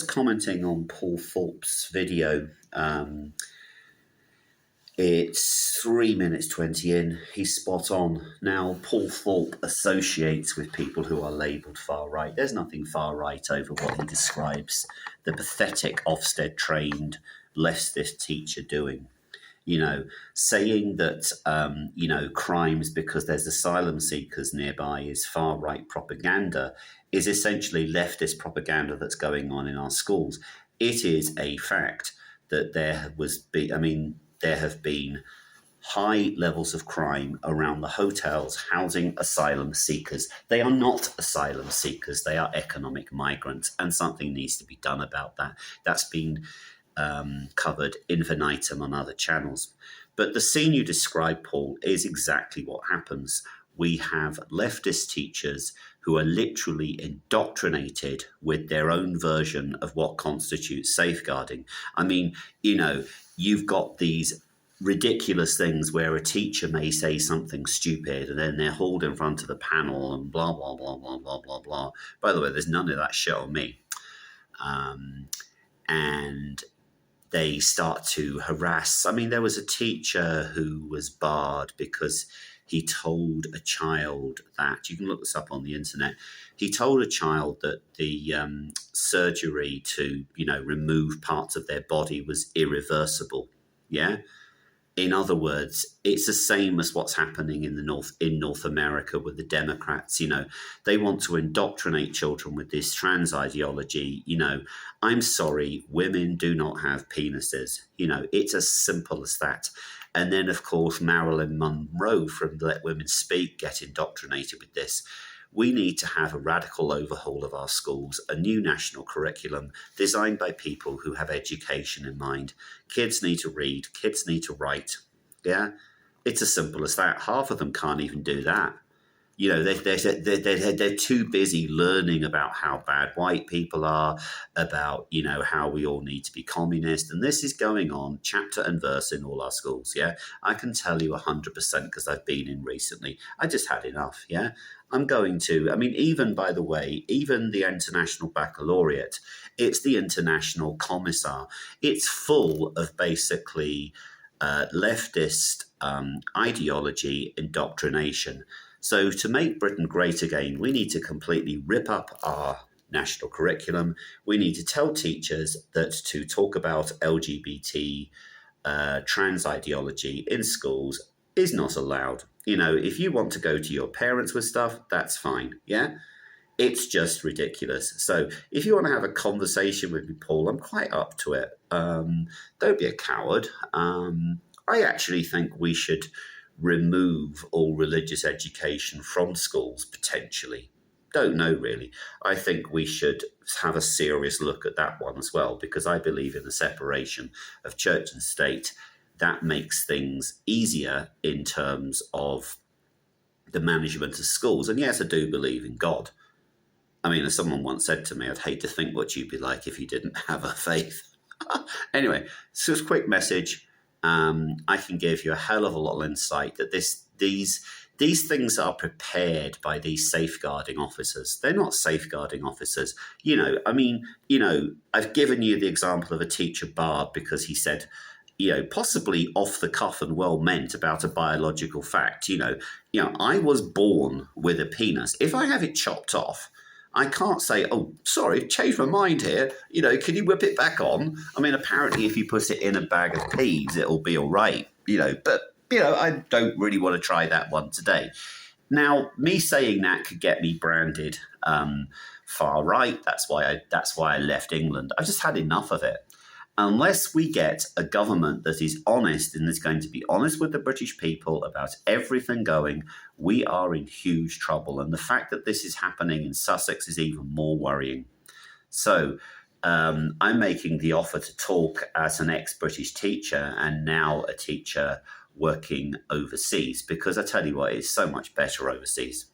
Commenting on Paul Thorpe's video. It's 3 minutes 20 in. He's spot on. Now, Paul Thorpe associates with people who are labelled far right. There's nothing far right over what he describes the pathetic Ofsted-trained leftist teacher doing. Saying that, crimes because there's asylum seekers nearby is far-right propaganda is essentially leftist propaganda that's going on in our schools. It is a fact that there have been high levels of crime around the hotels housing asylum seekers. They are not asylum seekers. They are economic migrants, and something needs to be done about that. That's been covered infinitum on other channels. But the scene you described, Paul, is exactly what happens. We have leftist teachers who are literally indoctrinated with their own version of what constitutes safeguarding. You've got these ridiculous things where a teacher may say something stupid and then they're hauled in front of the panel and blah, blah, blah, blah, blah, blah, blah. By the way, there's none of that shit on me. And they start to harass. There was a teacher who was barred because he told a child that, you can look this up on the internet, he told a child that the surgery to, remove parts of their body was irreversible. Yeah? In other words, it's the same as what's happening in North America with the Democrats. They want to indoctrinate children with this trans ideology. I'm sorry, women do not have penises. It's as simple as that. And then, of course, Marilyn Monroe from Let Women Speak get indoctrinated with this. We need to have a radical overhaul of our schools, a new national curriculum designed by people who have education in mind. Kids need to read, kids need to write. Yeah, it's as simple as that. Half of them can't even do that. They're too busy learning about how bad white people are, about, how we all need to be communist. And this is going on chapter and verse in all our schools. Yeah, I can tell you 100% because I've been in recently. I just had enough. Yeah, I'm going to, even, by the way, even the International Baccalaureate, it's the International Commissar. It's full of basically leftist ideology indoctrination. So to make Britain great again, we need to completely rip up our national curriculum. We need to tell teachers that to talk about LGBT trans ideology in schools is not allowed. If you want to go to your parents with stuff, that's fine. Yeah, it's just ridiculous. So if you want to have a conversation with me, Paul, I'm quite up to it. Don't be a coward. I actually think we should remove all religious education from schools, potentially. Don't know, really. I think we should have a serious look at that one as well, because I believe in the separation of church and state. That makes things easier in terms of the management of schools. And yes, I do believe in God. As someone once said to me, I'd hate to think what you'd be like if you didn't have a faith. Anyway, so it's a quick message. I can give you a hell of a lot of insight that these things are prepared by these safeguarding officers. They're not safeguarding officers. I've given you the example of a teacher barred because he said, possibly off the cuff and well meant about a biological fact. I was born with a penis. If I have it chopped off, I can't say, oh, sorry, changed my mind here. Can you whip it back on? Apparently if you put it in a bag of peas, it'll be all right, but, I don't really want to try that one today. Now, me saying that could get me branded far right. That's why I left England. I've just had enough of it. Unless we get a government that is honest and is going to be honest with the British people about everything going, we are in huge trouble. And the fact that this is happening in Sussex is even more worrying. So I'm making the offer to talk as an ex-British teacher and now a teacher working overseas, because I tell you what, it's so much better overseas.